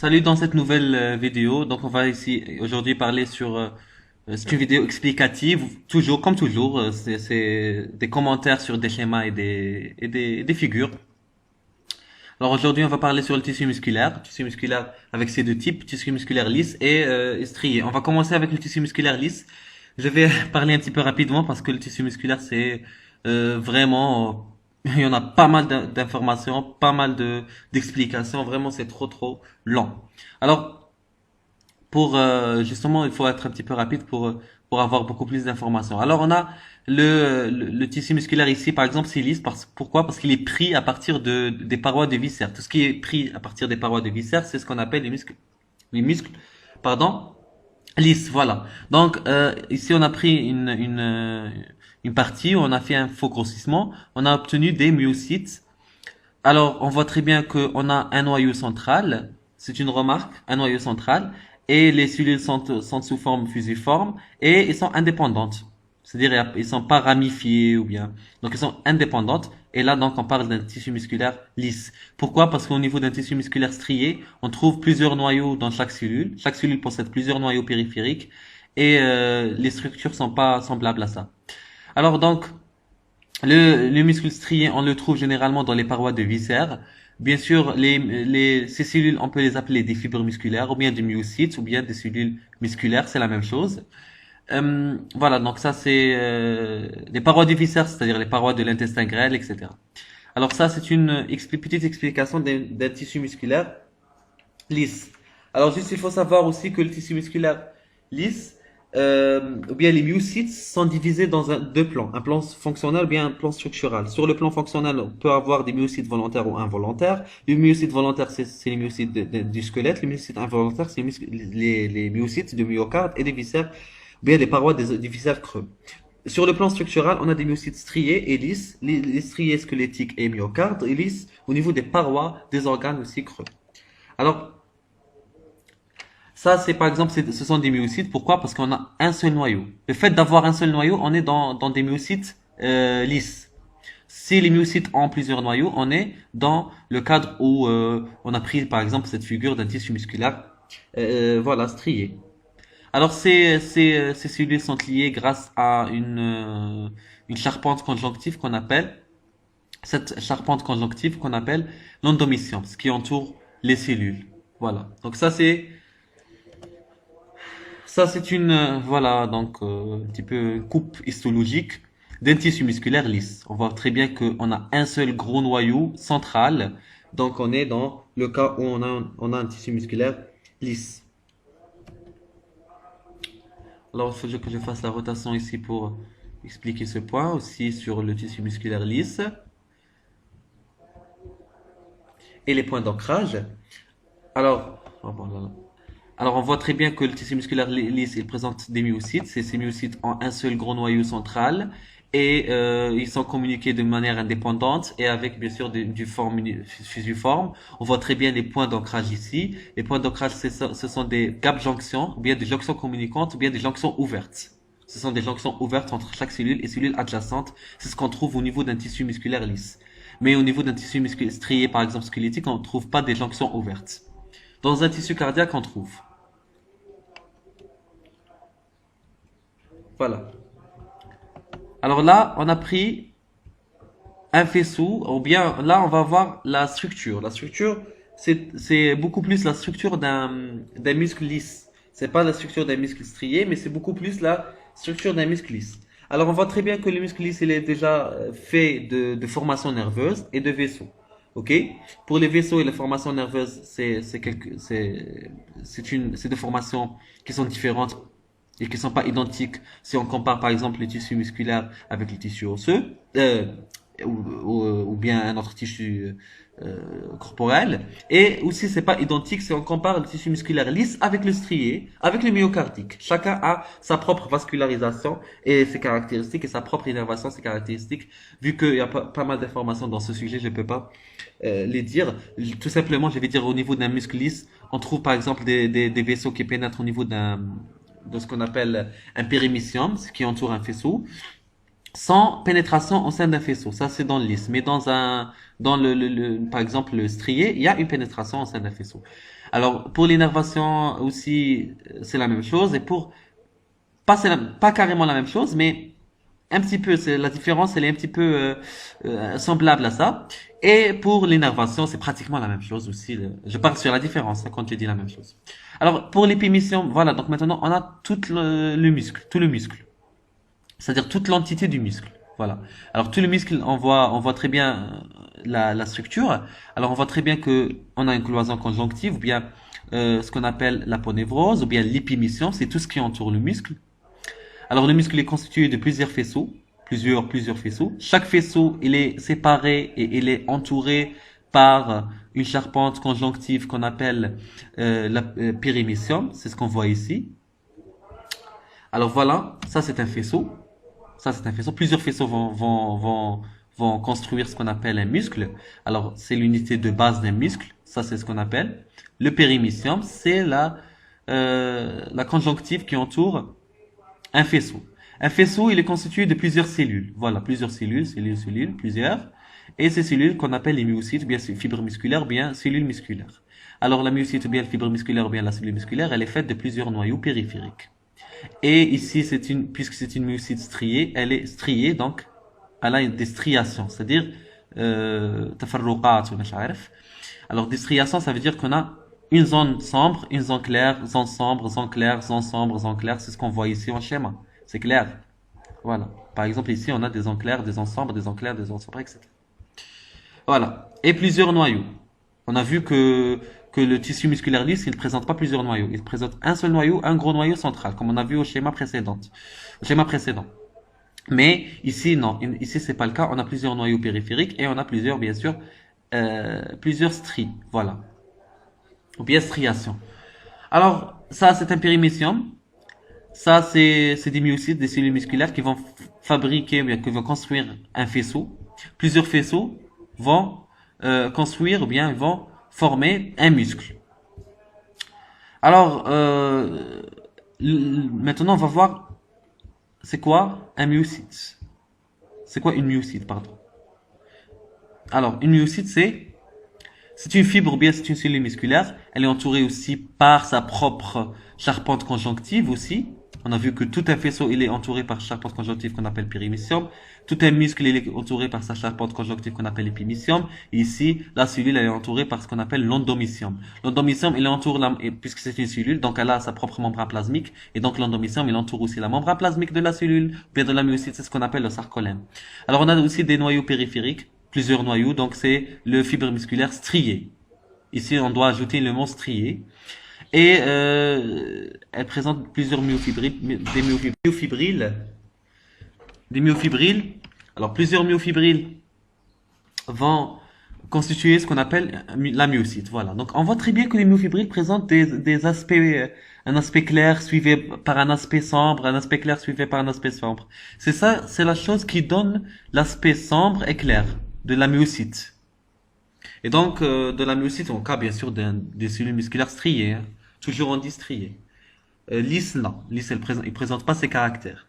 Salut dans cette nouvelle vidéo. Donc on va ici aujourd'hui parler sur c'est une vidéo explicative, toujours comme toujours, c'est des commentaires sur des schémas et des figures. Alors aujourd'hui on va parler sur le tissu musculaire avec ses deux types, tissu musculaire lisse et strié. On va commencer avec le tissu musculaire lisse. Je vais parler un petit peu rapidement parce que le tissu musculaire c'est vraiment il y en a pas mal d'informations, pas mal de d'explications. Vraiment c'est trop lent. Alors pour justement, il faut être un petit peu rapide pour avoir beaucoup plus d'informations. Alors on a le tissu musculaire ici, par exemple, c'est lisse. Pourquoi? Parce qu'il est pris à partir des parois de viscères. Tout ce qui est pris à partir des parois de viscères, c'est ce qu'on appelle les muscles, pardon, lisses. Voilà. Donc ici on a pris une partie, on a fait un faux grossissement, on a obtenu des myocytes. Alors, on voit très bien qu'on a un noyau central. C'est une remarque, un noyau central. Et les cellules sont sous forme fusiforme et elles sont indépendantes. C'est-à-dire, ils sont pas ramifiés ou bien. Donc, elles sont indépendantes. Et là, donc, on parle d'un tissu musculaire lisse. Pourquoi? Parce qu'au niveau d'un tissu musculaire strié, on trouve plusieurs noyaux dans chaque cellule. Chaque cellule possède plusieurs noyaux périphériques et les structures sont pas semblables à ça. Alors donc, le muscle strié, on le trouve généralement dans les parois de viscères. Bien sûr, ces cellules, on peut les appeler des fibres musculaires, ou bien des myocytes, ou bien des cellules musculaires, c'est la même chose. Voilà, donc ça c'est les parois du viscère, c'est-à-dire les parois de l'intestin grêle, etc. Alors ça, c'est une petite explication d'un tissu musculaire lisse. Alors juste, il faut savoir aussi que le tissu musculaire lisse, ou bien les myocytes sont divisés dans deux plans, un plan fonctionnel ou bien un plan structural. Sur le plan fonctionnel, on peut avoir des myocytes volontaires ou involontaires. Les myocytes volontaires, c'est les myocytes du squelette. Les myocytes involontaires, c'est les myocytes du myocarde et des viscères, ou bien des parois des viscères creux. Sur le plan structural, on a des myocytes striés et lisses, les striés squelettiques et myocardes, et lisses au niveau des parois des organes aussi creux. Alors, ça, c'est par exemple, ce sont des myocytes. Pourquoi? Parce qu'on a un seul noyau. Le fait d'avoir un seul noyau, on est dans des myocytes lisses. Si les myocytes ont plusieurs noyaux, on est dans le cadre où on a pris par exemple cette figure d'un tissu musculaire, voilà, strié. Alors ces cellules sont liées grâce à une charpente conjonctive qu'on appelle cette charpente conjonctive qu'on appelle l'endomysium, ce qui entoure les cellules. Voilà. Donc ça, c'est une, voilà, donc un petit peu une coupe histologique d'un tissu musculaire lisse. On voit très bien qu'on a un seul gros noyau central. Donc on est dans le cas où on a un tissu musculaire lisse. Alors il faut que je fasse la rotation ici pour expliquer ce point aussi sur le tissu musculaire lisse et les points d'ancrage. Alors, oh, voilà. Alors, on voit très bien que le tissu musculaire lisse, il présente des myocytes. Ces myocytes ont un seul gros noyau central et ils sont communiqués de manière indépendante et avec bien sûr du forme fusiforme. On voit très bien les points d'ancrage ici. Les points d'ancrage, ce sont des gap junctions, ou bien des jonctions communicantes, ou bien des jonctions ouvertes. Ce sont des jonctions ouvertes entre chaque cellule et cellule adjacente. C'est ce qu'on trouve au niveau d'un tissu musculaire lisse. Mais au niveau d'un tissu musculaire strié, par exemple squelettique, on ne trouve pas des jonctions ouvertes. Dans un tissu cardiaque, on trouve. Voilà. Alors là, on a pris un faisceau, ou bien là, on va voir la structure. La structure, c'est beaucoup plus la structure d'un muscle lisse. C'est pas la structure d'un muscle strié, mais c'est beaucoup plus la structure d'un muscle lisse. Alors, on voit très bien que le muscle lisse, il est déjà fait de formations nerveuses et de vaisseaux. Ok? Pour les vaisseaux et les formations nerveuses, c'est des formations qui sont différentes et qui sont pas identiques si on compare par exemple les tissus musculaires avec les tissus osseux ou bien un autre tissu corporel, et aussi c'est pas identique si on compare le tissu musculaire lisse avec le strié, avec le myocardique. Chacun a sa propre vascularisation et ses caractéristiques et sa propre innervation, ses caractéristiques. Vu qu'il y a pas mal d'informations dans ce sujet, je peux pas les dire. Tout simplement, je vais dire au niveau d'un muscle lisse, on trouve par exemple des vaisseaux qui pénètrent au niveau de ce qu'on appelle un périmysium, ce qui entoure un faisceau, sans pénétration au sein d'un faisceau. Ça, c'est dans le lisse. Mais dans par exemple, le strié, il y a une pénétration au sein d'un faisceau. Alors, pour l'innervation aussi, c'est la même chose. Et pour, pas carrément la même chose, mais un petit peu, c'est la différence, elle est un petit peu semblable à ça. Et pour l'énervation, c'est pratiquement la même chose aussi. Je parle sur la différence hein, quand je dis la même chose. Alors pour l'épémission, voilà. Donc maintenant, on a le muscle, tout le muscle, c'est-à-dire toute l'entité du muscle. Voilà. Alors tout le muscle, on voit très bien la structure. Alors on voit très bien que on a une cloison conjonctive, ou bien ce qu'on appelle l'aponévrose, ou bien l'épémission. C'est tout ce qui entoure le muscle. Alors le muscle est constitué de plusieurs faisceaux, plusieurs faisceaux. Chaque faisceau, il est séparé et il est entouré par une charpente conjonctive qu'on appelle la périmysium. C'est ce qu'on voit ici. Alors voilà, ça c'est un faisceau. Ça c'est un faisceau. Plusieurs faisceaux vont construire ce qu'on appelle un muscle. Alors c'est l'unité de base d'un muscle. Ça c'est ce qu'on appelle. Le périmysium, c'est la conjonctive qui entoure un faisceau. Un faisceau, il est constitué de plusieurs cellules. Voilà, plusieurs cellules, plusieurs. Et ces cellules qu'on appelle les myocytes, bien fibres musculaires, bien cellules musculaires. Alors la myocyte, ou bien la fibre musculaire, ou bien la cellule musculaire, elle est faite de plusieurs noyaux périphériques. Et ici, puisque c'est une myocyte striée, elle est striée, donc elle a des striations, c'est-à-dire tafarruqat ou مش عارف. Alors des striations, ça veut dire qu'on a une zone sombre, une zone claire, zone sombre, zone claire, zone sombre, zone claire. C'est ce qu'on voit ici en schéma. C'est clair. Voilà. Par exemple, ici, on a des zones claires, des zones sombres, des zones claires, des zones sombres, etc. Voilà. Et plusieurs noyaux. On a vu que le tissu musculaire lisse, il ne présente pas plusieurs noyaux. Il présente un seul noyau, un gros noyau central, comme on a vu au schéma précédent. Au schéma précédent. Mais ici, non. Ici, c'est pas le cas. On a plusieurs noyaux périphériques et on a plusieurs, bien sûr, plusieurs stries. Voilà. Ou bien striations. Alors, ça, c'est un périmysium. Ça, c'est des myocytes, des cellules musculaires qui vont fabriquer, bien, qui vont construire un faisceau. Plusieurs faisceaux vont construire, ou bien vont former un muscle. Alors, maintenant, on va voir, c'est quoi un myocyte? C'est quoi une myocyte, pardon? Alors, une myocyte, c'est une fibre ou bien c'est une cellule musculaire. Elle est entourée aussi par sa propre charpente conjonctive aussi. On a vu que tout un faisceau, il est entouré par charpente conjonctive qu'on appelle périmysium. Tout un muscle, il est entouré par sa charpente conjonctive qu'on appelle épimysium. Et ici, la cellule, elle est entourée par ce qu'on appelle l'endomysium. L'endomysium, il entoure puisque c'est une cellule, donc elle a sa propre membrane plasmique. Et donc l'endomysium, il entoure aussi la membrane plasmique de la cellule, ou bien de la myocyte, c'est ce qu'on appelle le sarcolème. Alors on a aussi des noyaux périphériques, plusieurs noyaux, donc c'est le fibre musculaire strié. Ici, on doit ajouter le mot strié. Et elle présente plusieurs des myofibrilles. Alors, plusieurs myofibrilles vont constituer ce qu'on appelle la myocyte. Voilà. Donc, on voit très bien que les myofibrilles présentent des aspects, un aspect clair suivi par un aspect sombre, un aspect clair suivi par un aspect sombre. C'est ça, c'est la chose qui donne l'aspect sombre et clair de la myocyte. Et donc, de la myocyte, en cas bien sûr des cellules musculaires striées, hein. Toujours on dit striées. Lisse, non. Lisse, il présente pas ces caractères.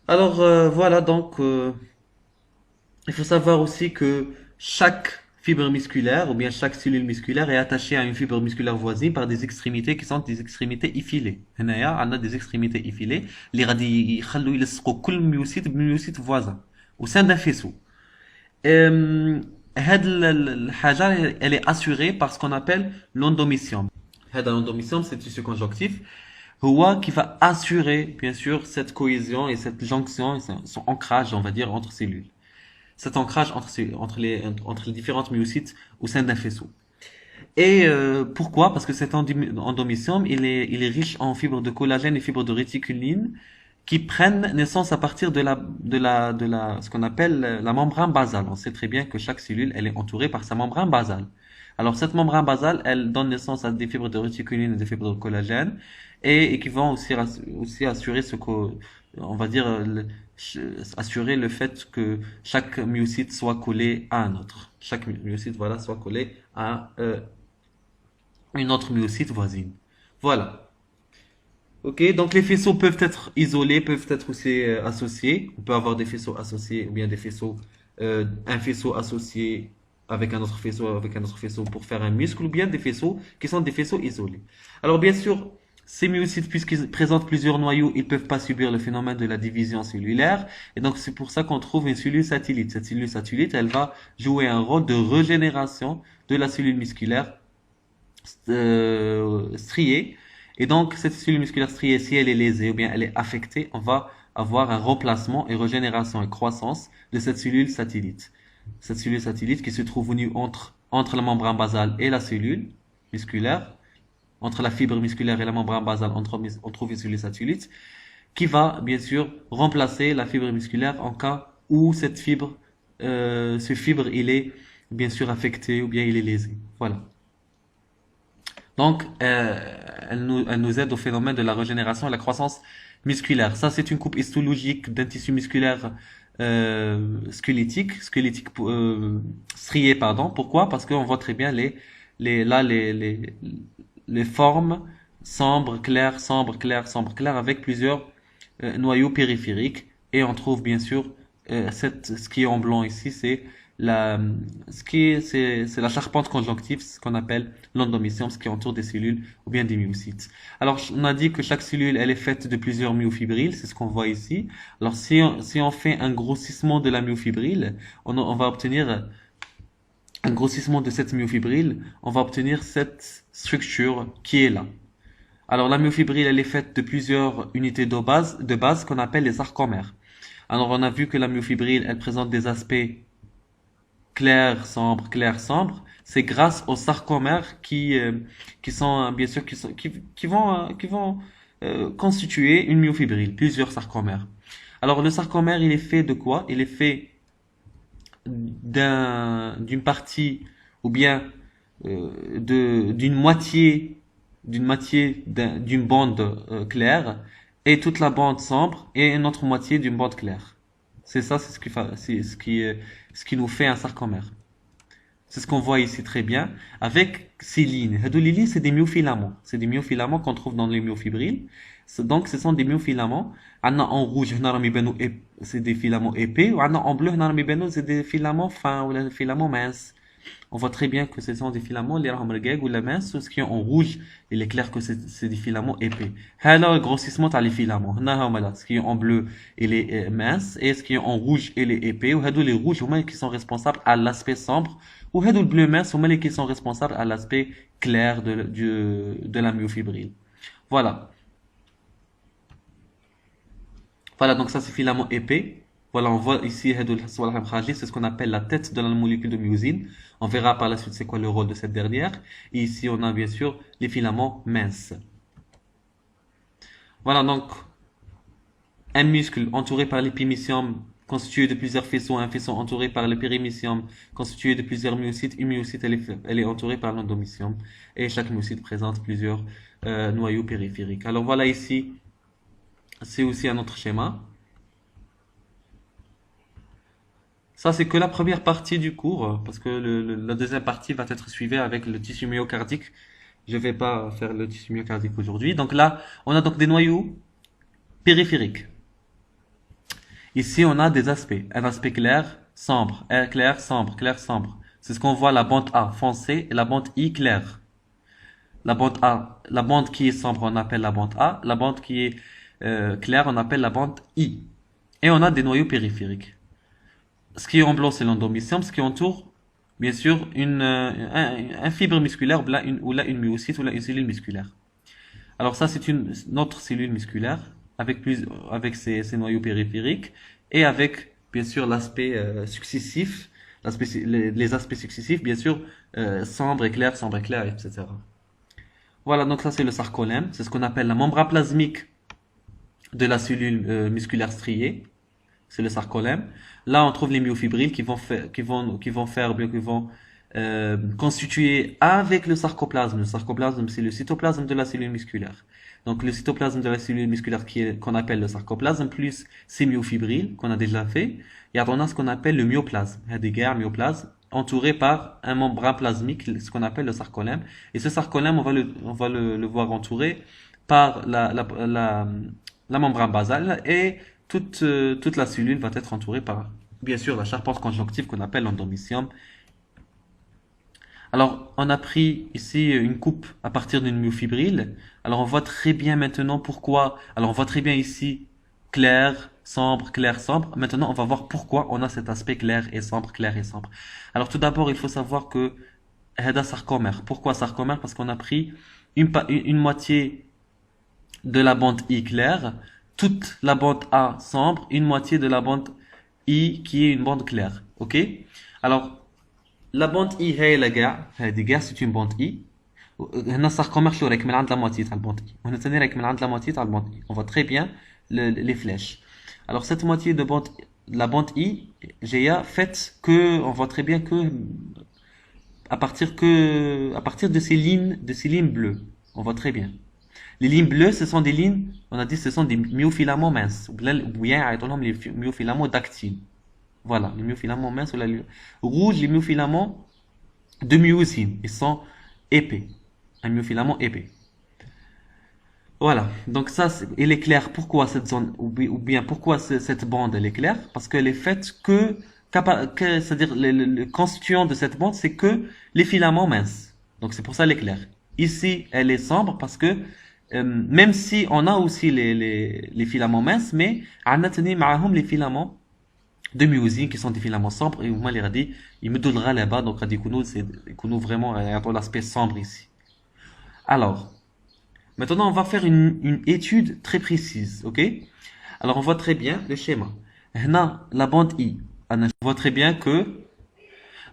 Alors, voilà, donc, il faut savoir aussi que chaque fibre musculaire, ou bien chaque cellule musculaire est attachée à une fibre musculaire voisine par des extrémités qui sont des extrémités effilées. هنايا on a des extrémités effilées اللي غادي يخلوا يلصقوا كل ميوسيت بميوسيت voisin au sein d'un faisceau. هاد الحاجة elle est assurée par ce qu'on appelle l'endomysium. هذا l'endomysium c'est tissu conjonctif هو qui va assurer bien sûr cette cohésion et cette jonction et son ancrage on va dire entre cellules. Cet ancrage entre les différentes myocytes au sein d'un faisceau. Et pourquoi? Parce que cet endomysium, il est riche en fibres de collagène et fibres de réticuline qui prennent naissance à partir ce qu'on appelle la membrane basale. On sait très bien que chaque cellule, elle est entourée par sa membrane basale. Alors cette membrane basale, elle donne naissance à des fibres de réticuline et des fibres de collagène et qui vont aussi assurer on va dire, assurer le fait que chaque myocyte soit collé à un autre. Chaque myocyte, voilà, soit collé à une autre myocyte voisine. Voilà. Ok, donc les faisceaux peuvent être isolés, peuvent être aussi associés. On peut avoir des faisceaux associés ou bien un faisceau associé avec un autre faisceau pour faire un muscle, ou bien des faisceaux qui sont des faisceaux isolés. Alors bien sûr, ces myocytes, puisqu'ils présentent plusieurs noyaux, ils peuvent pas subir le phénomène de la division cellulaire, et donc c'est pour ça qu'on trouve une cellule satellite. Cette cellule satellite, elle va jouer un rôle de régénération de la cellule musculaire striée. Et donc, cette cellule musculaire striée, si elle est lésée ou bien elle est affectée, on va avoir un remplacement et régénération et croissance de cette cellule satellite. Cette cellule satellite qui se trouve au niveau entre la membrane basale et la cellule musculaire, entre la fibre musculaire et la membrane basale, on trouve une cellule satellite qui va bien sûr remplacer la fibre musculaire en cas où ce fibre, il est bien sûr affecté ou bien il est lésé. Voilà. Donc, elle nous aide au phénomène de la régénération et la croissance musculaire. Ça, c'est une coupe histologique d'un tissu musculaire squelettique strié, pardon. Pourquoi? Parce qu'on voit très bien les, là, les formes sombre, clair, avec plusieurs noyaux périphériques. Et on trouve bien sûr ce qui est en blanc ici, c'est la, c'est la charpente conjonctive, ce qu'on appelle l'endomysium, ce qui entoure des cellules ou bien des myocytes. Alors, on a dit que chaque cellule, elle est faite de plusieurs myofibrilles, c'est ce qu'on voit ici. Alors, si on fait un grossissement de la myofibrille, on va obtenir un grossissement de cette myofibrille, on va obtenir cette structure qui est là. Alors, la myofibrille, elle est faite de plusieurs unités de base qu'on appelle les sarcomères. Alors, on a vu que la myofibrille, elle présente des aspects clair, sombre. C'est grâce aux sarcomères qui sont, bien sûr, qui vont constituer une myofibrille, plusieurs sarcomères. Alors, le sarcomère, il est fait de quoi? Il est fait d'une partie, ou bien d'une bande claire, et toute la bande sombre, et une autre moitié d'une bande claire. C'est ça, ce qui nous fait un sarcomère. C'est ce qu'on voit ici très bien avec ces lignes. Les lignes, c'est des myofilaments. C'est des myofilaments qu'on trouve dans les myofibrilles. Donc, ce sont des myofilaments. En rouge, c'est des filaments épais. En bleu, c'est des filaments fins ou des filaments minces. On voit très bien que ce sont des filaments, les rahmargag ou la mince, ce qui est en rouge, il est clair que c'est des filaments épais. Là, le grossissement, t'as les filaments. Ce qui est en bleu, il est mince, et ce qui est en rouge, il est épais. Ou les rouges, qui sont responsables à l'aspect sombre, ou le bleu mince, qui sont responsables à l'aspect clair de la myofibrille. Voilà. Voilà, donc ça c'est filament épais. Voilà, on voit ici, c'est ce qu'on appelle la tête de la molécule de myosine. On verra par la suite c'est quoi le rôle de cette dernière. Et ici, on a bien sûr les filaments minces. Voilà, donc, un muscle entouré par l'épimysium, constitué de plusieurs faisceaux, un faisceau entouré par le périmysium, constitué de plusieurs myocytes. Une myocyte, elle est entourée par l'endomysium. Et chaque myocyte présente plusieurs noyaux périphériques. Alors voilà ici, c'est aussi un autre schéma. Ça, c'est que la première partie du cours, parce que la deuxième partie va être suivie avec le tissu myocardique. Je vais pas faire le tissu myocardique aujourd'hui. Donc là, on a donc des noyaux périphériques. Ici, on a des aspects. Un aspect clair, sombre, clair, sombre. C'est ce qu'on voit, la bande A foncée et la bande I claire. La bande qui est sombre, on appelle la bande A. La bande qui est claire, on appelle la bande I. Et on a des noyaux périphériques. Ce qui est en blanc, c'est l'endomysium, ce qui entoure, bien sûr, un fibre musculaire, ou là une myocyte, ou là une cellule musculaire. Alors ça, c'est une autre cellule musculaire, avec ses noyaux périphériques, et avec, bien sûr, l'aspect successif, les aspects successifs, bien sûr, sombre, éclair, etc. Voilà, donc ça, c'est le sarcolème, c'est ce qu'on appelle la membrane plasmique de la cellule musculaire striée. C'est le sarcolème. Là, on trouve les myofibrilles qui vont constituer avec le sarcoplasme. Le sarcoplasme, c'est le cytoplasme de la cellule musculaire. Donc, le cytoplasme de la cellule musculaire qu'on appelle le sarcoplasme, plus ces myofibrilles qu'on a déjà fait, et on a ce qu'on appelle le myoplasme. Il y a des guerres myoplasme entouré par un membrane plasmique, ce qu'on appelle le sarcolème. Et ce sarcolème, on va le voir entouré par la membrane basale, et toute la cellule va être entourée par, bien sûr, la charpente conjonctive qu'on appelle l'endomysium Alors, on a pris ici une coupe à partir d'une myofibrille. Alors, on voit très bien maintenant pourquoi. Alors, on voit très bien ici clair, sombre, clair, sombre. Maintenant, on va voir pourquoi on a cet aspect clair et sombre, clair et sombre. Alors, tout d'abord, il faut savoir que هذا sarcomère. Pourquoi sarcomère? Parce qu'on a pris une moitié de la bande I claire, toute la bande A sombre, une moitié de la bande I qui est une bande claire. Ok? Alors, la bande I هي كاع هذه كاع c'est une bande I. هنا الساركومير شو رايك من عند لا موitié تاع البوند I. وهنا ثاني رايك من عند لا moitié تاع البوند I. On voit très bien les flèches. Alors cette moitié de bande, la bande I, j'ai fait que, on voit très bien que à partir de ces lignes bleues, on voit très bien. Les lignes bleues, ce sont des lignes, on a dit, ce sont des myofilaments minces. Ou bien, les myofilaments dactyles. Voilà, les myofilaments minces ou la rouge, les myofilaments de myosine. Ils sont épais. Un myofilament épais. Voilà. Donc ça, il est clair pourquoi cette zone, ou bien pourquoi cette bande, elle est claire. Parce qu'elle est faite c'est-à-dire le constituant de cette bande, c'est que les filaments minces. Donc c'est pour ça elle est claire. Ici, elle est sombre parce que même si on a aussi les filaments minces, mais on a tenu معاهم les filaments de myosine qui sont des filaments sombres et au moins les radis ils me donnera là-bas donc radis nous vraiment l'aspect sombre ici. Alors maintenant on va faire une étude très précise, ok? Alors on voit très bien le schéma. هنا la bande I, on voit très bien que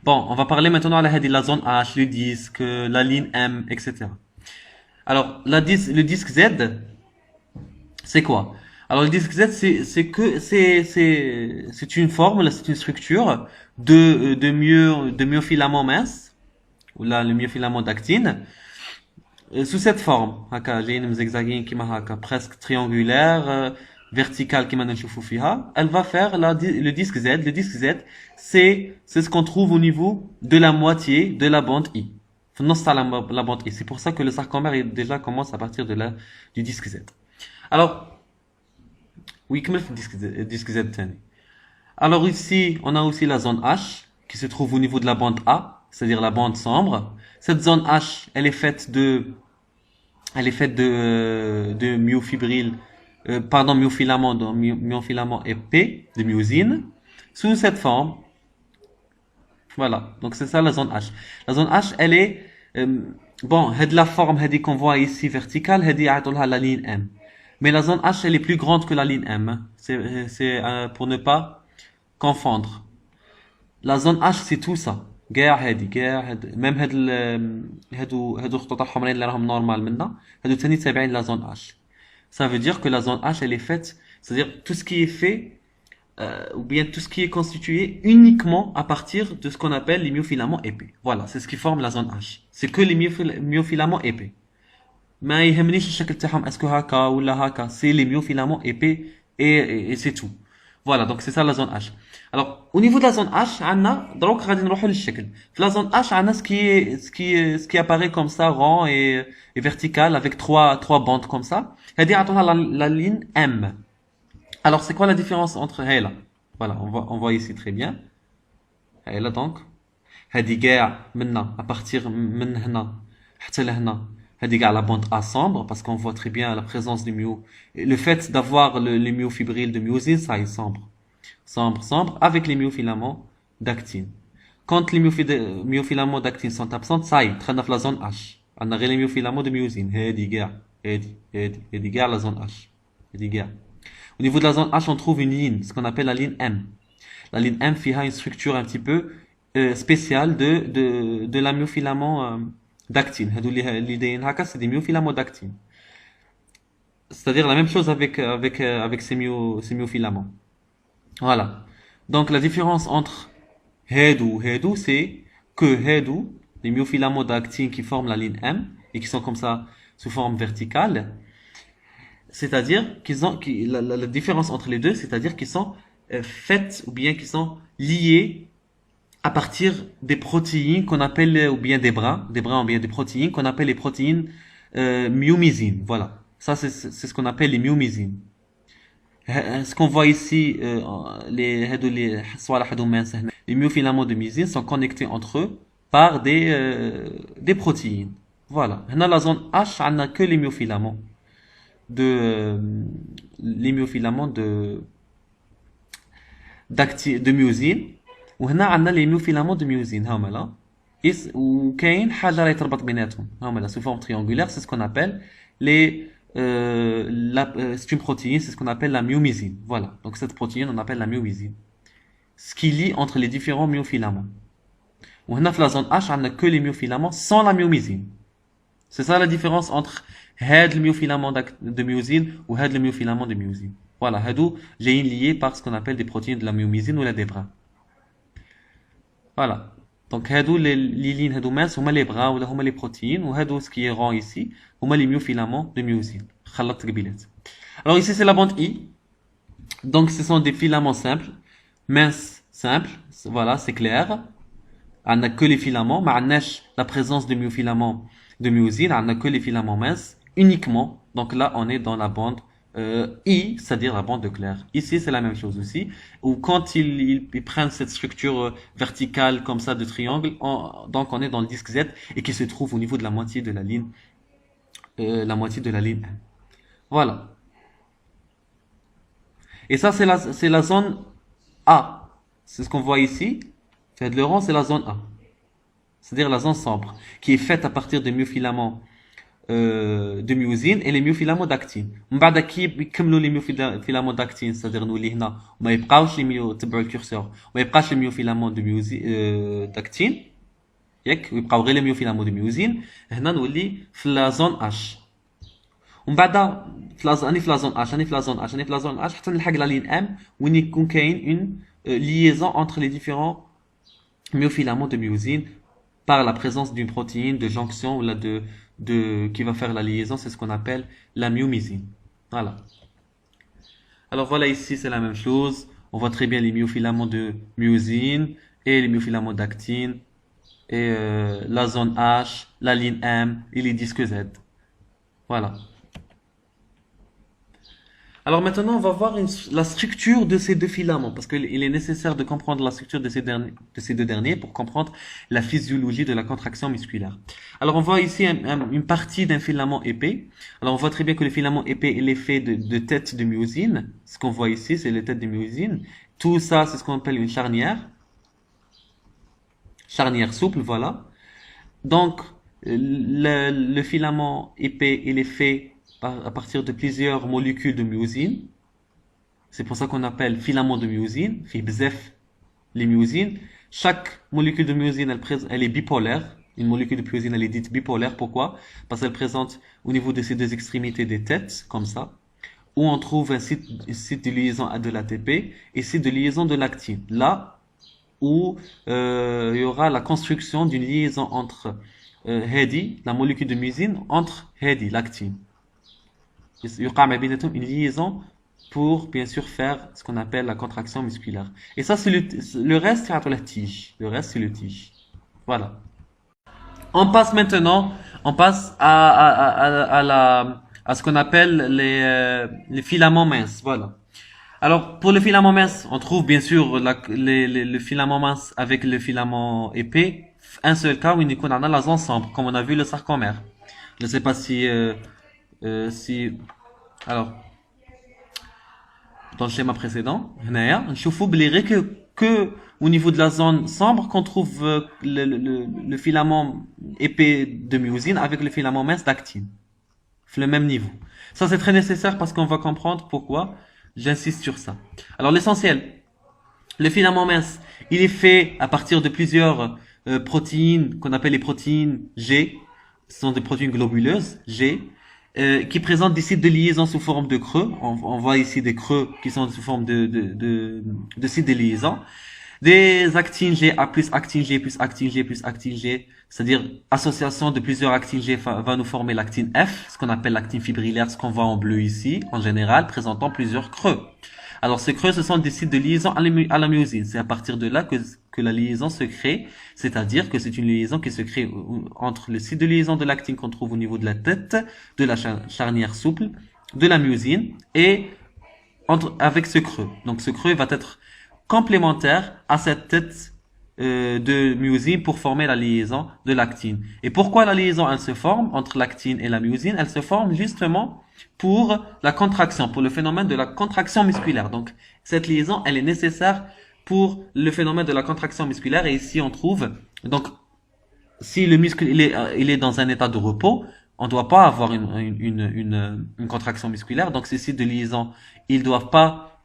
bon on va parler maintenant de la zone H, le disque, la ligne M, etc. Alors le disque Z, c'est quoi? Alors le disque Z, c'est une forme, c'est une structure de myofilaments minces, ou là le myofilament d'actine, sous cette forme, هكا جايين مزقزقين كيما هكا presque triangulaire, verticale كيما نشوفوا فيها. Elle va faire le disque Z. Le disque Z, c'est ce qu'on trouve au niveau de la moitié de la bande I. في النص تاع la bande I. C'est pour ça que le sarcomère déjà commence à partir du disque Z. Alors oui, comme le disque Z تاني. Alors ici, on a aussi la zone H qui se trouve au niveau de la bande A, c'est-à-dire la bande sombre. Cette zone H, elle est faite de myofibrilles, myofilaments, myofilaments épais de myosine sous cette forme. Voilà. Donc c'est ça la zone H. La zone H, elle est bon, la forme qu'on voit ici verticale, la ligne M. Mais la zone H, elle est plus grande que la ligne M. C'est pour ne pas confondre. La zone H, c'est tout ça. même هادو الخطوط الحمرين اللي راهم نورمال منا هادو ثاني تابعين la zone H. Ça veut dire que la zone H, elle est faite, c'est-à-dire tout ce qui est fait, ou bien tout ce qui est constitué uniquement à partir de ce qu'on appelle les myofilaments épais. Voilà, c'est ce qui forme la zone H. C'est que les myofilaments épais. ما يهمنيش الشكل تاعهم اسكو هكا ولا هكا, c'est les myofilaments épais et c'est tout. Voilà, donc c'est ça la zone H. Alors, au niveau de la zone H, عندنا دروك غادي نروحوا للشكل. في la zone H, عندنا ce qui apparaît comme ça rond et vertical avec trois bandes comme ça. هذه عطوها la ligne M. Alors, c'est quoi la différence entre هيلا? Voilà, on voit ici très bien. هيلا donc. هذه كاع منا à partir من هنا حتى لهنا. هذه كاع la bande A sombre parce qu'on voit très bien la présence du myo. Le fait d'avoir les myofibrilles de myosine, ça est sombre. Sombre, avec les myofilaments d'actine. Quand les myofilaments d'actine sont absents, ça y est, تدخلنا في la zone H. On a les myofilaments de myosine. هذه كاع la zone H. هذه كاع. Au niveau de la zone H, on trouve une ligne, ce qu'on appelle la ligne M. La ligne M a une structure un petit peu spéciale de la myofilament d'actine. هادو اللي دايرين هكا, c'est des myofilaments d'actine. C'est-à-dire la même chose avec ces myofilaments. Voilà. Donc la différence entre هادو, c'est que هادو, les myofilaments d'actine qui forment la ligne M et qui sont comme ça sous forme verticale, c'est-à-dire la différence entre les deux, c'est-à-dire qu'ils sont faites ou bien qu'ils sont liés à partir des protéines qu'on appelle, ou bien des bras ou bien des protéines qu'on appelle les protéines myomysines. Voilà. Ça, c'est ce qu'on appelle les myomysines. Ce qu'on voit ici, les myofilaments de mysine sont connectés entre eux par des protéines. Voilà. Dans la zone H, on n'a que les myofilaments les myofilaments de myosine. وهنا عندنا les myofilaments de myosine هما لا وكاين حاجه راهي تربط بيناتهم هما لا sous forme triangulaire, c'est ce qu'on appelle c'est une protéine, c'est ce qu'on appelle la myomysine. Voilà, donc cette protéine on appelle la myomysine, ce qui lie entre les différents myofilaments. وهنا في la zone H on n'a que les myofilaments sans la myomysine. C'est ça la différence entre هاد الميوفيلامون de myosine ou هاد le myofilament de myosine. Voilà, هادو جايين liés par ce qu'on appelle des protéines de la myomysine ou la des bras. Voilà. Donc هادو les lignes هادو minces هما les bras ولا هما les protéines وهادو ce qui est rond ici هما les myofilaments de myosine. خلطت قبيلات. Alors ici c'est la bande I. Donc ce sont des filaments simples, minces, simples. Voilà, c'est clair. On n'a que les filaments, mais on a la présence de myofilaments de myosine, on n'a que les filaments minces uniquement. Donc là, on est dans la bande I, c'est-à-dire la bande de Claire. Ici, c'est la même chose aussi. Ou quand ils prennent cette structure verticale comme ça de triangle, donc on est dans le disque Z et qui se trouve au niveau de la moitié de la ligne, M. Voilà. Et ça, c'est la zone A. C'est ce qu'on voit ici. Fait de le rond, c'est la zone A. C'est-à-dire la zone sombre, qui est faite à partir des myofilaments de myosine et les myofilaments d'actine. من بعد كي يكملوا les myofilaments d'actine, c'est-à-dire نولي هنا وما يبقاوش تبعوا الكورسور وما يبقاش les myofilaments de d'actine ياك ويبقاو غير les myofilaments de myosine. هنا نولي في la zone H. ومن بعد اني في la zone H اني في la zone H اني في la zone H حتى نلحق لا لين M وين يكون كاين une liaison entre les différents myofilaments de myosine par la présence d'une protéine de jonction ou là qui va faire la liaison, c'est ce qu'on appelle la myomysine. Voilà. Alors voilà, ici c'est la même chose. On voit très bien les myofilaments de myosine et les myofilaments d'actine et la zone H, la ligne M et les disques Z. Voilà. Alors maintenant, on va voir la structure de ces deux filaments, parce qu'il est nécessaire de comprendre la structure de ces deux derniers pour comprendre la physiologie de la contraction musculaire. Alors on voit ici une partie d'un filament épais. Alors on voit très bien que le filament épais il est fait de têtes de myosine. Ce qu'on voit ici, c'est les têtes de myosine. Tout ça, c'est ce qu'on appelle une charnière. Charnière souple, voilà. Donc, le filament épais, il est fait à partir de plusieurs molécules de myosine. C'est pour ça qu'on appelle filament de myosine. Fi bzef les myosines. Chaque molécule de myosine, elle est bipolaire. Une molécule de myosine, elle est dite bipolaire. Pourquoi? Parce qu'elle présente au niveau de ses deux extrémités des têtes, comme ça, où on trouve un site de liaison de l'ATP et site de liaison de l'actine. Là où il y aura la construction d'une liaison entre Hedi, la molécule de myosine, entre Hedi, l'actine. Il y aura une liaison pour bien sûr faire ce qu'on appelle la contraction musculaire. Et ça, c'est le reste, c'est la tige. Le reste, c'est le tige. Voilà. On passe maintenant, à ce qu'on appelle les filaments minces. Voilà. Alors, pour le filament mince, on trouve bien sûr le filament mince avec le filament épais. Un seul cas où on a la zone sombre, comme on a vu le sarcomère. Je ne sais pas alors, dans le schéma précédent, on trouve que au niveau de la zone sombre qu'on trouve le filament épais de myosine avec le filament mince d'actine. Le même niveau. Ça, c'est très nécessaire parce qu'on va comprendre pourquoi j'insiste sur ça. Alors, l'essentiel, le filament mince, il est fait à partir de plusieurs protéines qu'on appelle les protéines G. Ce sont des protéines globuleuses, G, qui présentent des sites de liaison sous forme de creux. On voit ici des creux qui sont sous forme de sites de liaison. Des actines G A plus actine G plus actine G plus actine G, c'est-à-dire association de plusieurs actines G va nous former l'actine F, ce qu'on appelle l'actine fibrillaire, ce qu'on voit en bleu ici, en général, présentant plusieurs creux. Alors ces creux, ce sont des sites de liaison à la myosine. C'est à partir de là que la liaison se crée, c'est-à-dire que c'est une liaison qui se crée entre le site de liaison de l'actine qu'on trouve au niveau de la tête, de la charnière souple, de la myosine, et avec ce creux. Donc ce creux va être complémentaire à cette tête de myosine pour former la liaison de l'actine. Et pourquoi la liaison elle se forme entre l'actine et la myosine? Elle se forme justement pour la contraction, pour le phénomène de la contraction musculaire. Donc cette liaison elle est nécessaire pour le phénomène de la contraction musculaire. Et ici on trouve donc si le muscle il est dans un état de repos, on ne doit pas avoir une contraction musculaire. Donc ces sites de liaison ils doivent pas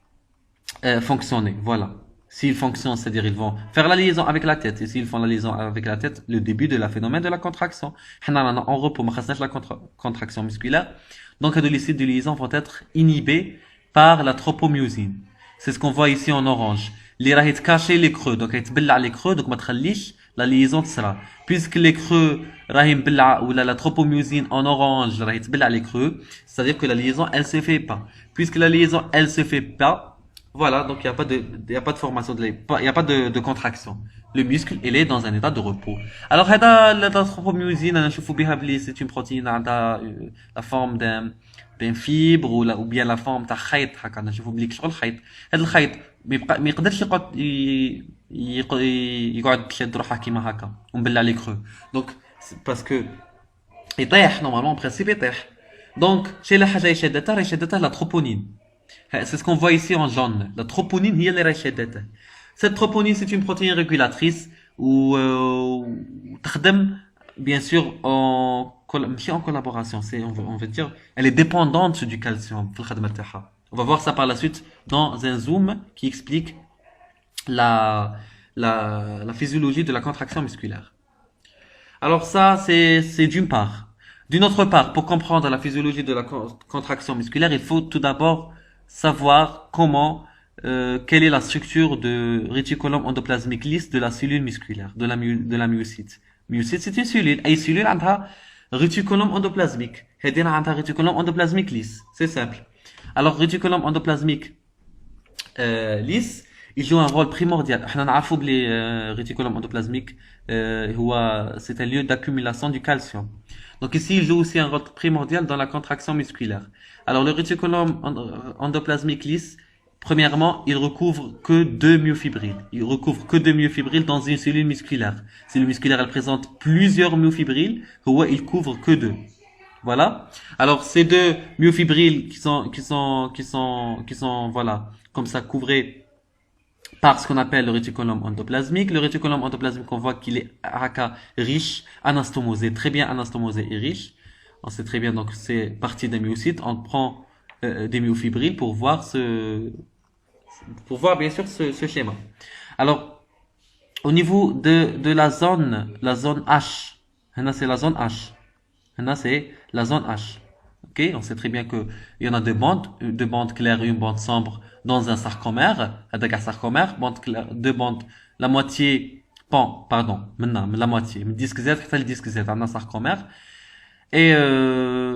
fonctionner. Voilà. S'ils fonctionnent, c'est-à-dire ils vont faire la liaison avec la tête. Et s'ils font la liaison avec la tête, le début de la phénomène de la contraction. En repos, la contraction musculaire. Donc les sites de liaison vont être inhibés par la tropomyosine. C'est ce qu'on voit ici en orange. Les راح cacher les creux. Donc يتبلع les creux, donc ما تخليش la liaison تصرى. Puisque les creux راهي مبلعة ou la tropomyosine en orange راهي تبلع les creux, c'est-à-dire que la liaison elle se fait pas. Puisque la liaison elle se fait pas, voilà, donc il y a pas de formation il y a pas de contraction. Le muscle, il est dans un état de repos. Alors, هذا l'anthropomyosine, أنا نشوفوا بها بلي c'est une protéine عندها la forme d'un fibre ou bien la forme تاع خيط هكا نشوفوا بلي شغل خيط. هذا الخيط ما يقدرش يقعد يشد روحه كيما هكا ومبلع لي كرو. Donc parce que يطيح normalement en principe يطيح. Donc شي لا حاجة يشدتها la troponine. C'est ce qu'on voit ici en jaune. La troponine, هي اللي راهي شادته. Cette troponine, c'est une protéine régulatrice ou تخدم bien sûr ماشي en collaboration, on veut dire elle est dépendante du calcium في الخدمة تاعها. On va voir ça par la suite dans un zoom qui explique la physiologie de la contraction musculaire. Alors ça, c'est d'une part. D'une autre part, pour comprendre la physiologie de la contraction musculaire, il faut tout d'abord savoir quelle est la structure de réticulum endoplasmique lisse de la cellule musculaire, de la myocyte. Myocyte, c'est une cellule. Et cellule a réticulum endoplasmique. هذه عندها réticulum endoplasmique lisse. C'est simple. Alors, réticulum endoplasmique lisse, il joue un rôle primordial. احنا نعرفوا بلي réticulum endoplasmique c'est un lieu d'accumulation du calcium. Donc ici, il joue aussi un rôle primordial dans la contraction musculaire. Alors le réticulum endoplasmique lisse, premièrement, il recouvre que deux myofibrilles. Il recouvre que deux myofibrilles dans une cellule musculaire. Cellule musculaire, elle présente plusieurs myofibrilles, il couvre que deux. Voilà. Alors ces deux myofibrilles qui sont voilà, comme ça couvrées par ce qu'on appelle le réticulum endoplasmique. Le réticulum endoplasmique, on voit qu'il est riche, anastomosé, très bien anastomosé et riche. On sait très bien, donc c'est partie des myocytes. On prend des myofibrilles pour voir bien sûr ce schéma. Alors, au niveau de la zone H, c'est la zone H. C'est la zone H. Ok, on sait très bien que il y en a deux bandes claires et une bande sombre dans un sarcomère, un sarcomère, deux bandes, la moitié, pardon, maintenant, la moitié, le disque Z, le disque Z, un sarcomère, et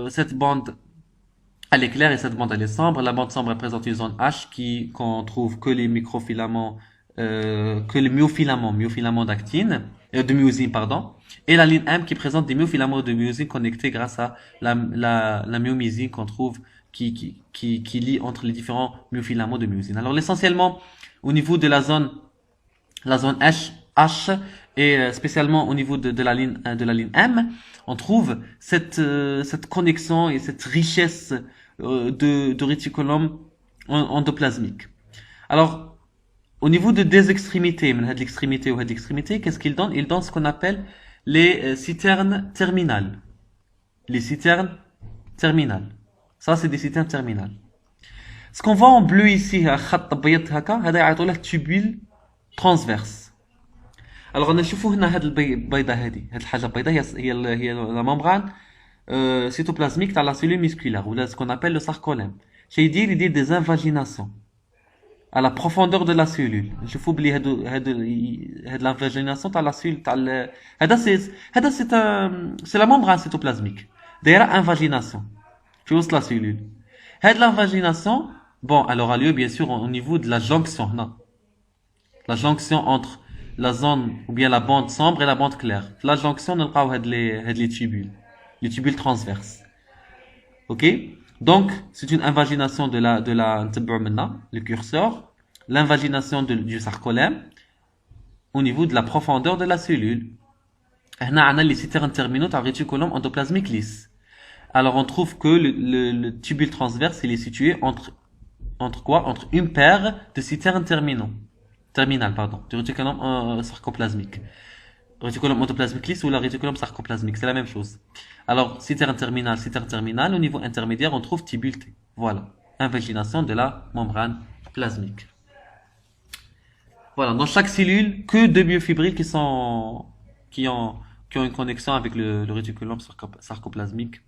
cette bande, elle est claire et cette bande, elle est sombre. La bande sombre représente une zone H qu'on trouve que les microfilaments, que les myofilaments d'actine, de myosine, pardon, et la ligne M qui présente des myofilaments de myosine connectés grâce à la myomysine qu'on trouve qui lie entre les différents myofilaments de myosine. Alors, essentiellement, au niveau de la zone H et spécialement au niveau de la ligne M, on trouve cette connexion et cette richesse de réticulum endoplasmique. Alors, au niveau des extrémités, qu'est-ce qu'il donne? Il donne ce qu'on appelle les citernes terminales. Les citernes terminales. Ça, c'est des citernes terminales. Ce qu'on voit en bleu ici, خط أبيض هكا, هذا يعطوا له tubule transverse. Alors, نشوفوا هنا هذه البيضة هذه الحاجة البيضاء هي la membrane cytoplasmique تاع la cellule musculaire, ou là ce qu'on appelle le sarcolème. Il dit des invaginations à la profondeur de la cellule. نشوفوا بلي هاد l'invagination تاع la cellule تاع هذا c'est la membrane cytoplasmique. D'ailleurs, invagination. Tu vois la cellule. Cette l'invagination, bon, elle aura lieu bien sûr au niveau de la jonction. Non. La jonction entre la zone ou bien la bande sombre et la bande claire. La jonction, on a les tubules transverses. Ok? Donc, c'est une invagination de le curseur, l'invagination du sarcolème. au niveau de la profondeur de la cellule. هنا عنا les citernes terminaux تاع réticulum endoplasmique lisse. Alors on trouve que le tubule transverse il est situé entre quoi? Entre une paire de citernes terminales pardon, du réticulum sarcoplasmique. Réticulum endoplasmique lisse ou la réticulum sarcoplasmique, c'est la même chose. Alors citerne terminale, au niveau intermédiaire on trouve tubule T. Voilà, invagination de la membrane plasmique. Voilà, dans chaque cellule, que deux myofibrilles qui ont, qui ont une connexion avec le réticulum sarcoplasmique.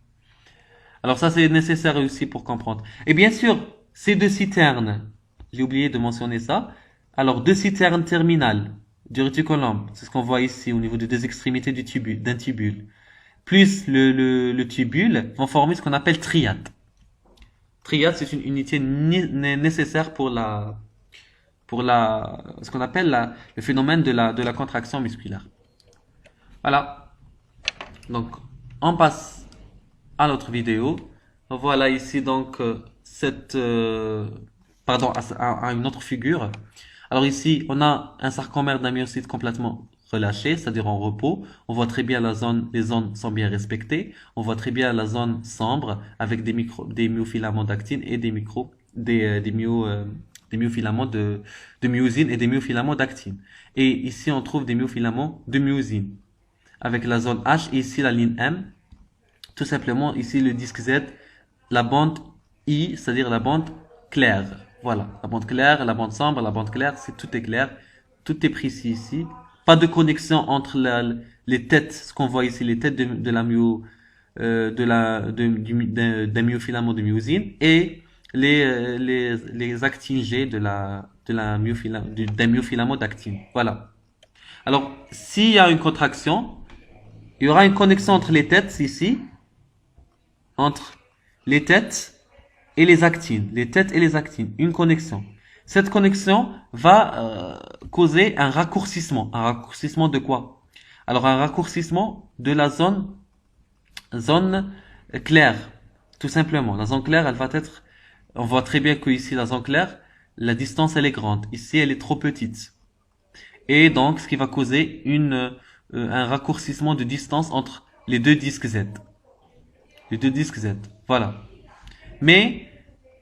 Alors ça, c'est nécessaire aussi pour comprendre. Et bien sûr, ces deux citernes, j'ai oublié de mentionner ça. Alors, deux citernes terminales du réticulum, c'est ce qu'on voit ici au niveau des deux extrémités d'un tubule, plus le tubule vont former ce qu'on appelle triade. Triade, c'est une unité nécessaire pour ce qu'on appelle le phénomène de la contraction musculaire. Voilà. Donc, on passe à l'autre vidéo. Voilà ici donc pardon, à une autre figure. Alors ici, on a un sarcomère d'un myocyte complètement relâché, c'est-à-dire en repos. On voit très bien les zones sont bien respectées. On voit très bien la zone sombre avec des myofilaments d'actine et des myofilaments de myosine et des myofilaments d'actine. Et ici, on trouve des myofilaments de myosine avec la zone H et ici la ligne M. Tout simplement, ici le disque Z, la bande I, c'est-à-dire la bande claire. Voilà, la bande claire, la bande sombre, la bande claire, tout est clair, tout est précis ici. Pas de connexion entre les têtes, ce qu'on voit ici, les têtes de la myo, d'un myofilament de myosine et les actines G d'un myofilament d'actine. Voilà. Alors, s'il y a une contraction, il y aura une connexion entre les têtes ici, entre les têtes et les actines, une connexion. Cette connexion va causer un raccourcissement. Un raccourcissement de quoi? Alors un raccourcissement de la zone claire, tout simplement. La zone claire, elle va être, on voit très bien que ici la zone claire, la distance elle est grande. Ici elle est trop petite. Et donc ce qui va causer un raccourcissement de distance entre les deux disques Z. Les deux disques Z. Voilà. Mais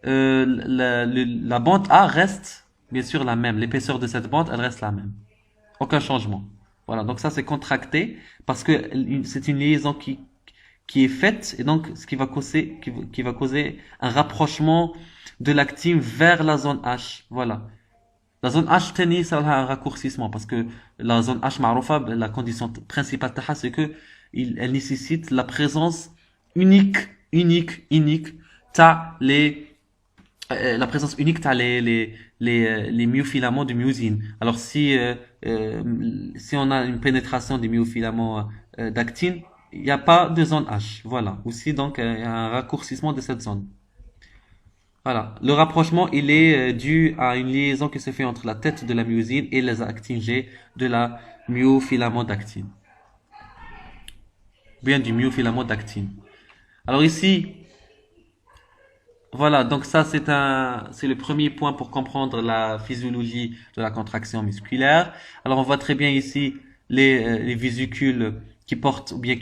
la bande A reste bien sûr la même. L'épaisseur de cette bande, elle reste la même. Aucun changement. Voilà. Donc ça c'est contracté parce que c'est une liaison qui est faite et donc ce qui va causer un rapprochement de l'actine vers la zone H. Voilà. La zone H تاني ça a un raccourcissement parce que la zone H معروفة la condition principale تاعها c'est que elle nécessite la présence unique تاع la présence unique تاع les myofilaments de myosine. Alors si on a une pénétration des myofilaments d'actine, il n'y a pas de zone H. Voilà. Aussi donc il y a un raccourcissement de cette zone. Voilà. Le rapprochement, il est dû à une liaison qui se fait entre la tête de la myosine et les actines G de la myofilament d'actine. Bien du myofilament d'actine. Alors ici, voilà, donc ça c'est le premier point pour comprendre la physiologie de la contraction musculaire. Alors on voit très bien ici les vésicules qui portent ou bien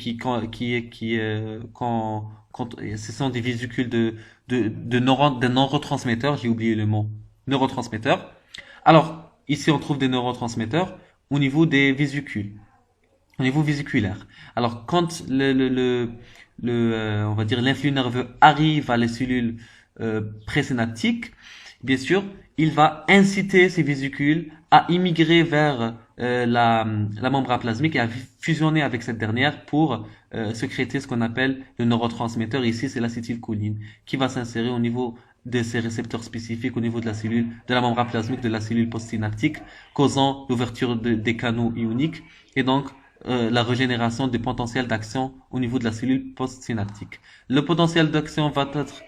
ce sont des vésicules de neurotransmetteurs, j'ai oublié le mot, neurotransmetteurs. Alors ici on trouve des neurotransmetteurs au niveau des vésicules, au niveau vésiculaire. Alors quand on va dire l'influx nerveux arrive à les cellules présynaptiques, bien sûr, il va inciter ces vésicules à immigrer vers la membrane plasmique et à fusionner avec cette dernière pour sécréter ce qu'on appelle le neurotransmetteur. Ici, c'est l'acétylcholine qui va s'insérer au niveau de ces récepteurs spécifiques au niveau de la cellule, de la membrane plasmique, de la cellule postsynaptique, causant l'ouverture des canaux ioniques et donc la régénération du potentiel d'action au niveau de la cellule postsynaptique. Le potentiel d'action va être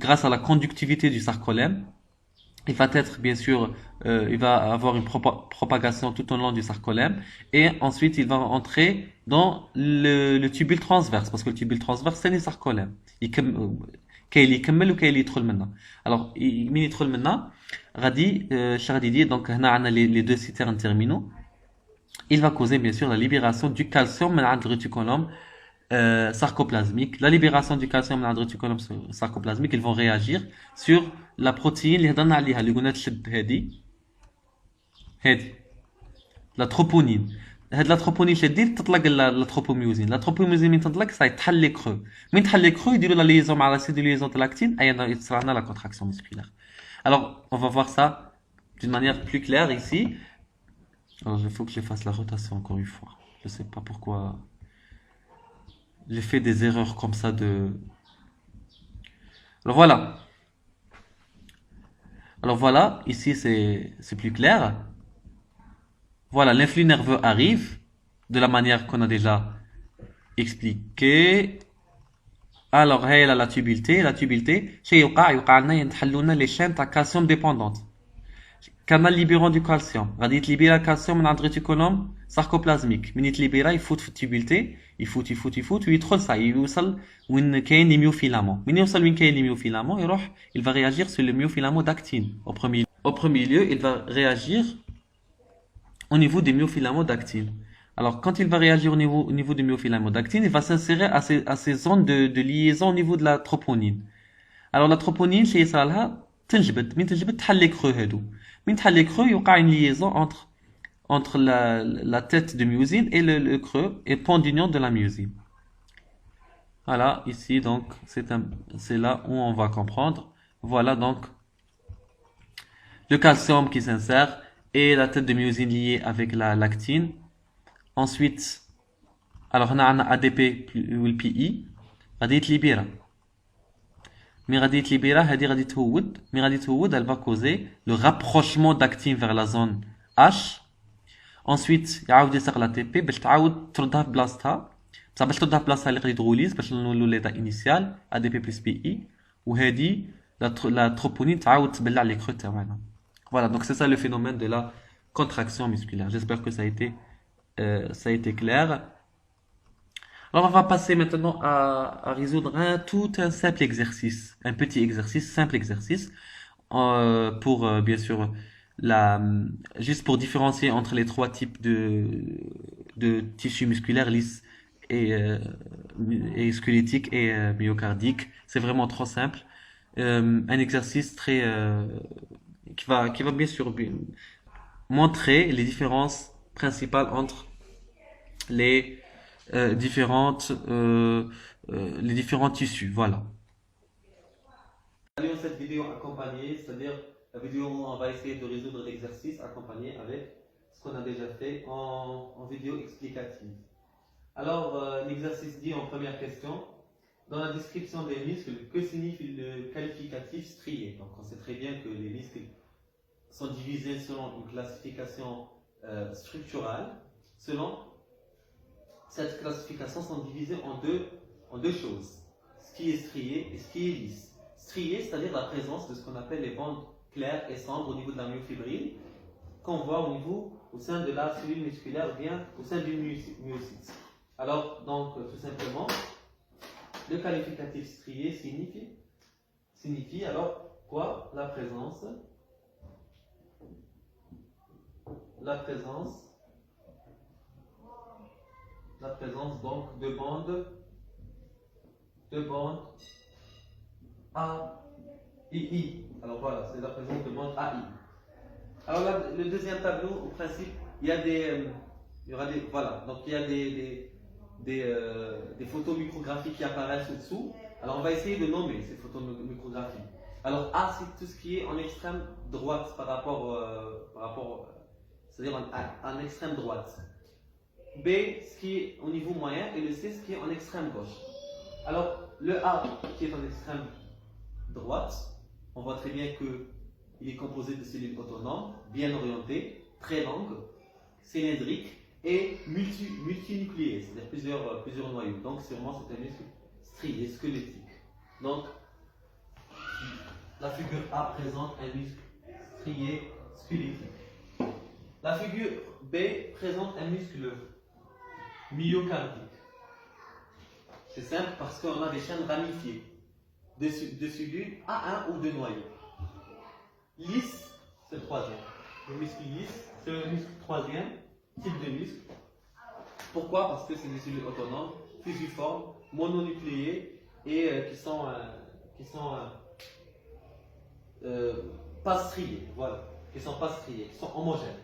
grâce à la conductivité du sarcolème. Il va être bien sûr, il va avoir une propagation tout au long du sarcolème et ensuite il va entrer dans le tubule transverse parce que le tubule transverse c'est le sarcolème. كاين اللي يكمل وكاين اللي يدخل منا. الوغ مين يدخل منا غادي اش غادي يدير؟ دونك هنا عندنا les deux citernes terminaux. Il va causer bien sûr la libération du calcium من عند الريتيكولوم sarcoplasmique. La libération du calcium من عند الريتيكولوم sarcoplasmique, ils vont réagir sur la protéine اللي هضرنا عليها اللي قلنا تشد هادي لا تروبونين. هاد لا تروبونين شديد تطلق لا تروبوميوزين. لا تروبوميوزين من تطلق صاي تحل لي كرو. من تحل لي كرو يديروا لا ليزون مع لاسيد دو ليزون تاع لاكتين اي يصرى لنا لا كونتراكسيون musculaire. Alors on va voir ça d'une manière plus claire ici. Alors il faut que je fasse la rotation encore une fois. Je sais pas pourquoi j'ai fait des erreurs comme ça de. Alors voilà. Alors voilà, ici c'est plus clair. Voilà, l'influx nerveux arrive de la manière qu'on a déjà expliqué. Alors, هي la tubilité. La tubilité, شيء يوقع لنا ينتحلوا لنا les chaînes تاع calcium dépendantes. canal libérant du calcium. غادي يتليبيرا الكالسيوم من عند الريتيكولوم ساركوبلازميك. من يتليبيرا يفوت في التوبيلتي، يفوت ويدخل صاي يوصل وين كاين لي ميوفيلامون. من يوصل وين كاين لي ميوفيلامون يروح il va réagir sur le myofilament d'actine. Au premier lieu, il va réagir au niveau des myofilaments d'actine. Alors, quand il va réagir au niveau des myofilaments d'actine, il va s'insérer à ces zones de liaison au niveau de la troponine. Alors, la troponine, c'est ça, تنجبد. من تنجبد تحل لي كرو هادو. من تحل لي كرو يوقع une liaison entre la tête de myosine et le creux et pont-d'union de la myosine. Voilà, ici, donc, c'est là où on va comprendre. Voilà, donc, le calcium qui s'insère et la tête de myosine liée avec la lactine. Ensuite, alors on a un ADP ou le PI, غادي يتليبيرا. مي غادي يتليبيرا هادي غادي تهود، مي غادي تهود elle va causer le rapprochement d'actine vers la zone H. Ensuite يعاود يسرق لا تي بي باش تعاود تردها في بلاصتها. بصح باش تردها في بلاصتها اللي غادي يدغوليز باش نولوا ليتا انيسيال ADP plus PI، وهادي لا تروبونين تعاود تبلع لي كرو تاعنا. Voilà, donc c'est ça le phénomène de la contraction musculaire. J'espère que ça a été clair. Alors on va passer maintenant à résoudre tout un simple exercice, un petit exercice, simple exercice, pour bien sûr juste pour différencier entre les trois types de tissus musculaires lisses et squelettiques et myocardiques. C'est vraiment trop simple. Un exercice très qui va bien sûr montrer les différences principales entre les les différents tissus. Voilà. Cette vidéo accompagnée, c'est-à-dire la vidéo où on va essayer de résoudre l'exercice accompagné avec ce qu'on a déjà fait en vidéo explicative. Alors, l'exercice dit en première question, dans la description des muscles, que signifie le qualificatif strié? Donc, on sait très bien que les muscles sont divisés selon une classification structurale. Selon cette classification, sont divisés en deux choses, ce qui est strié et ce qui est lisse. Strié, c'est-à-dire la présence de ce qu'on appelle les bandes claires et sombres au niveau de la myofibrille, qu'on voit au sein de la cellule musculaire ou bien au sein du myocyte. Alors, donc, tout simplement, le qualificatif strié signifie alors quoi? La présence donc de bandes AII. Alors voilà, c'est la présence de bandes AI. Alors là, le deuxième tableau, au principe, il y a voilà, donc il y a des photos micrographiques qui apparaissent au-dessous. Alors on va essayer de nommer ces photos micrographiques. Alors A, c'est tout ce qui est en extrême droite par rapport c'est-à-dire en extrême droite. B, ce qui est au niveau moyen, et le C, ce qui est en extrême gauche. Alors, le A, qui est en extrême droite, on voit très bien qu'il est composé de cellules autonomes, bien orientées, très longues, cylindriques et multinucléées, c'est-à-dire plusieurs noyaux. Donc, sûrement, c'est un muscle strié, squelettique. Donc, la figure A présente un muscle strié, squelettique. La figure B présente un muscle myocardique. C'est simple parce qu'on a des chaînes ramifiées. de cellules à un ou deux noyaux. Lisse, c'est le troisième. Le muscle lisse, c'est le muscle troisième type de muscle. Pourquoi? Parce que c'est des cellules autonomes, fusiformes, mononucléées et pas striées. Voilà, qui sont pas striées, qui sont homogènes.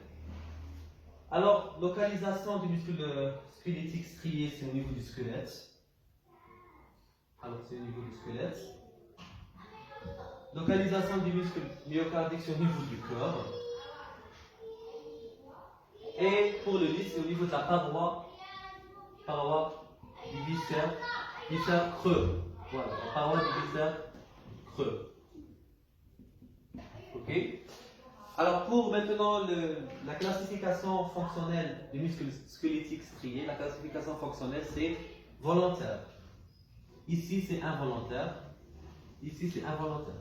Alors, localisation du muscle squelettique strié, c'est au niveau du squelette. Alors, c'est au niveau du squelette. Localisation du muscle myocardique, c'est au niveau du cœur. Et pour le lisse, c'est au niveau de la paroi du viscère creux. Voilà, la paroi du viscère creux. Ok? Alors, pour maintenant la classification fonctionnelle du muscle squelettique strié, la classification fonctionnelle, c'est volontaire. Ici, c'est involontaire. Ici, c'est involontaire.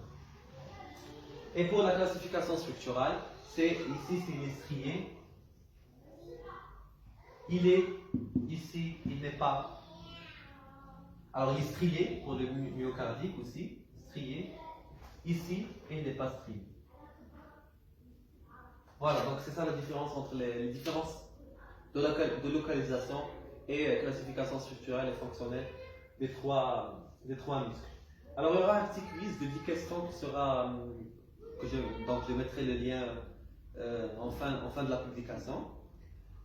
Et pour la classification structurale, ici, c'est strié. Il est ici, il n'est pas. Alors, il est strié pour le myocardique aussi, strié. Ici, il n'est pas strié. Voilà, donc c'est ça la différence entre les différences de localisation et classification structurelle et fonctionnelle des trois muscles. Alors, il y aura un petit quiz de 10 questions qui sera, donc je mettrai le lien en fin de la publication.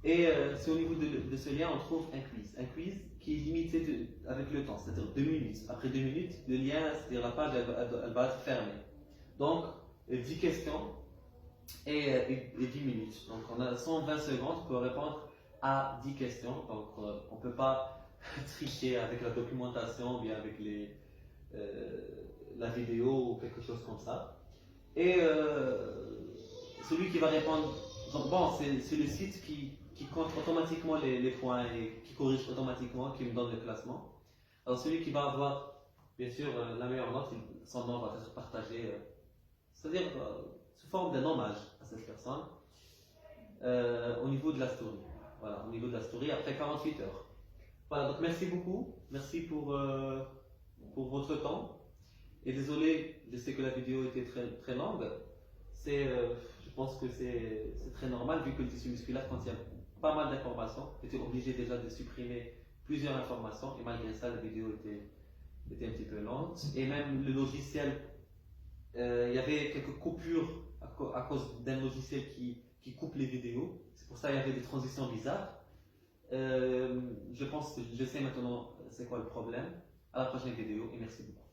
Et c'est au niveau de ce lien, on trouve un quiz qui est limité avec le temps, c'est-à-dire 2 minutes. Après 2 minutes, le lien, c'est-à-dire la page, elle va être fermée. Donc, 10 questions et 10 minutes. Donc, on a 120 secondes pour répondre à 10 questions. Donc, on ne peut pas tricher avec la documentation ou bien avec la vidéo ou quelque chose comme ça. Et celui qui va répondre, donc bon, c'est le site qui compte automatiquement les points et qui corrige automatiquement, qui me donne le classement. Alors celui qui va avoir, bien sûr, la meilleure note, son nom va être partagé, c'est-à-dire sous forme d'un hommage à cette personne, au niveau de la story. Voilà, au niveau de la story, après 48 heures. Voilà, donc merci beaucoup, merci pour votre temps. Et désolé, je sais que la vidéo était très longue. Je pense que c'est très normal vu que le tissu musculaire contient pas mal d'informations. J'étais obligé déjà de supprimer plusieurs informations et malgré ça, la vidéo était un petit peu lente. Et même le logiciel, il y avait quelques coupures à cause d'un logiciel qui coupe les vidéos. C'est pour ça qu'il y avait des transitions bizarres. Je pense que je sais maintenant c'est quoi le problème. À la prochaine vidéo et merci beaucoup.